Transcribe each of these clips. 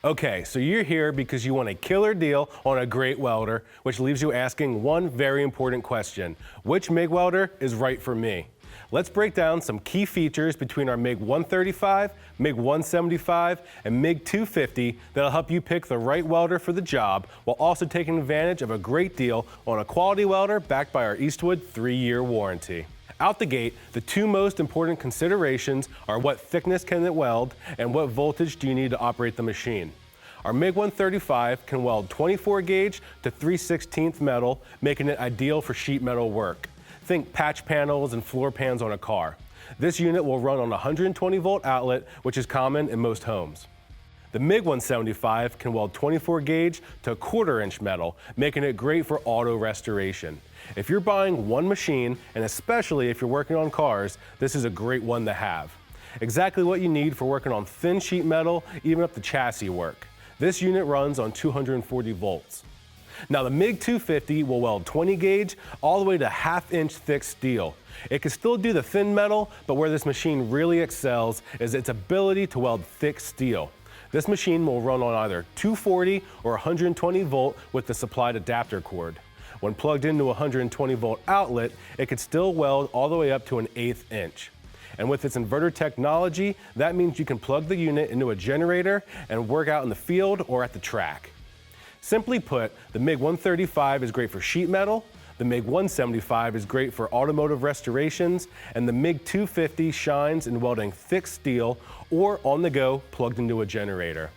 Okay, so you're here because you want a killer deal on a great welder, which leaves you asking one very important question. Which MIG welder is right for me? Let's break down some key features between our MIG 135, MIG 175, and MIG 250 that'll help you pick the right welder for the job while also taking advantage of a great deal on a quality welder backed by our Eastwood 3-year warranty. Out the gate, the two most important considerations are what thickness can it weld and what voltage do you need to operate the machine. Our MIG 135 can weld 24 gauge to 3/16 metal, making it ideal for sheet metal work. Think patch panels and floor pans on a car. This unit will run on a 120 volt outlet, which is common in most homes. The MIG 175 can weld 24 gauge to 1/4 inch metal, making it great for auto restoration. If you're buying one machine, and especially if you're working on cars, this is a great one to have. Exactly what you need for working on thin sheet metal, even up to chassis work. This unit runs on 240 volts. Now the MIG 250 will weld 20 gauge all the way to 1/2 inch thick steel. It can still do the thin metal, but where this machine really excels is its ability to weld thick steel. This machine will run on either 240 or 120 volt with the supplied adapter cord. When plugged into a 120 volt outlet, it could still weld all the way up to an 1/8 inch. And with its inverter technology, that means you can plug the unit into a generator and work out in the field or at the track. Simply put, the MIG 135 is great for sheet metal, the MIG 175 is great for automotive restorations, and the MIG 250 shines in welding thick steel or on the go plugged into a generator.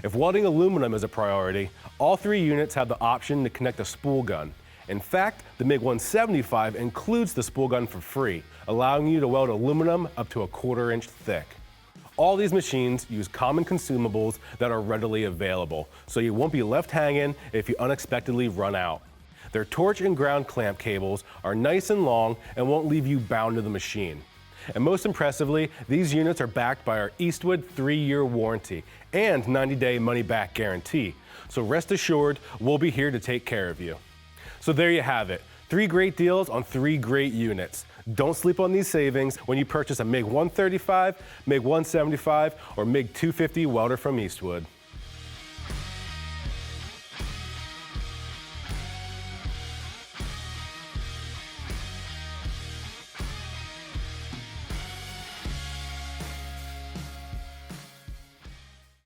If welding aluminum is a priority, all three units have the option to connect a spool gun. In fact, the MIG 175 includes the spool gun for free, allowing you to weld aluminum up to a 1/4 inch thick. All these machines use common consumables that are readily available, so you won't be left hanging if you unexpectedly run out. Their torch and ground clamp cables are nice and long and won't leave you bound to the machine. And most impressively, these units are backed by our Eastwood 3-year warranty and 90-day money-back guarantee. So rest assured, we'll be here to take care of you. So there you have it, 3 great deals on 3 great units. Don't sleep on these savings when you purchase a MIG 135, MIG 175, or MIG 250 welder from Eastwood.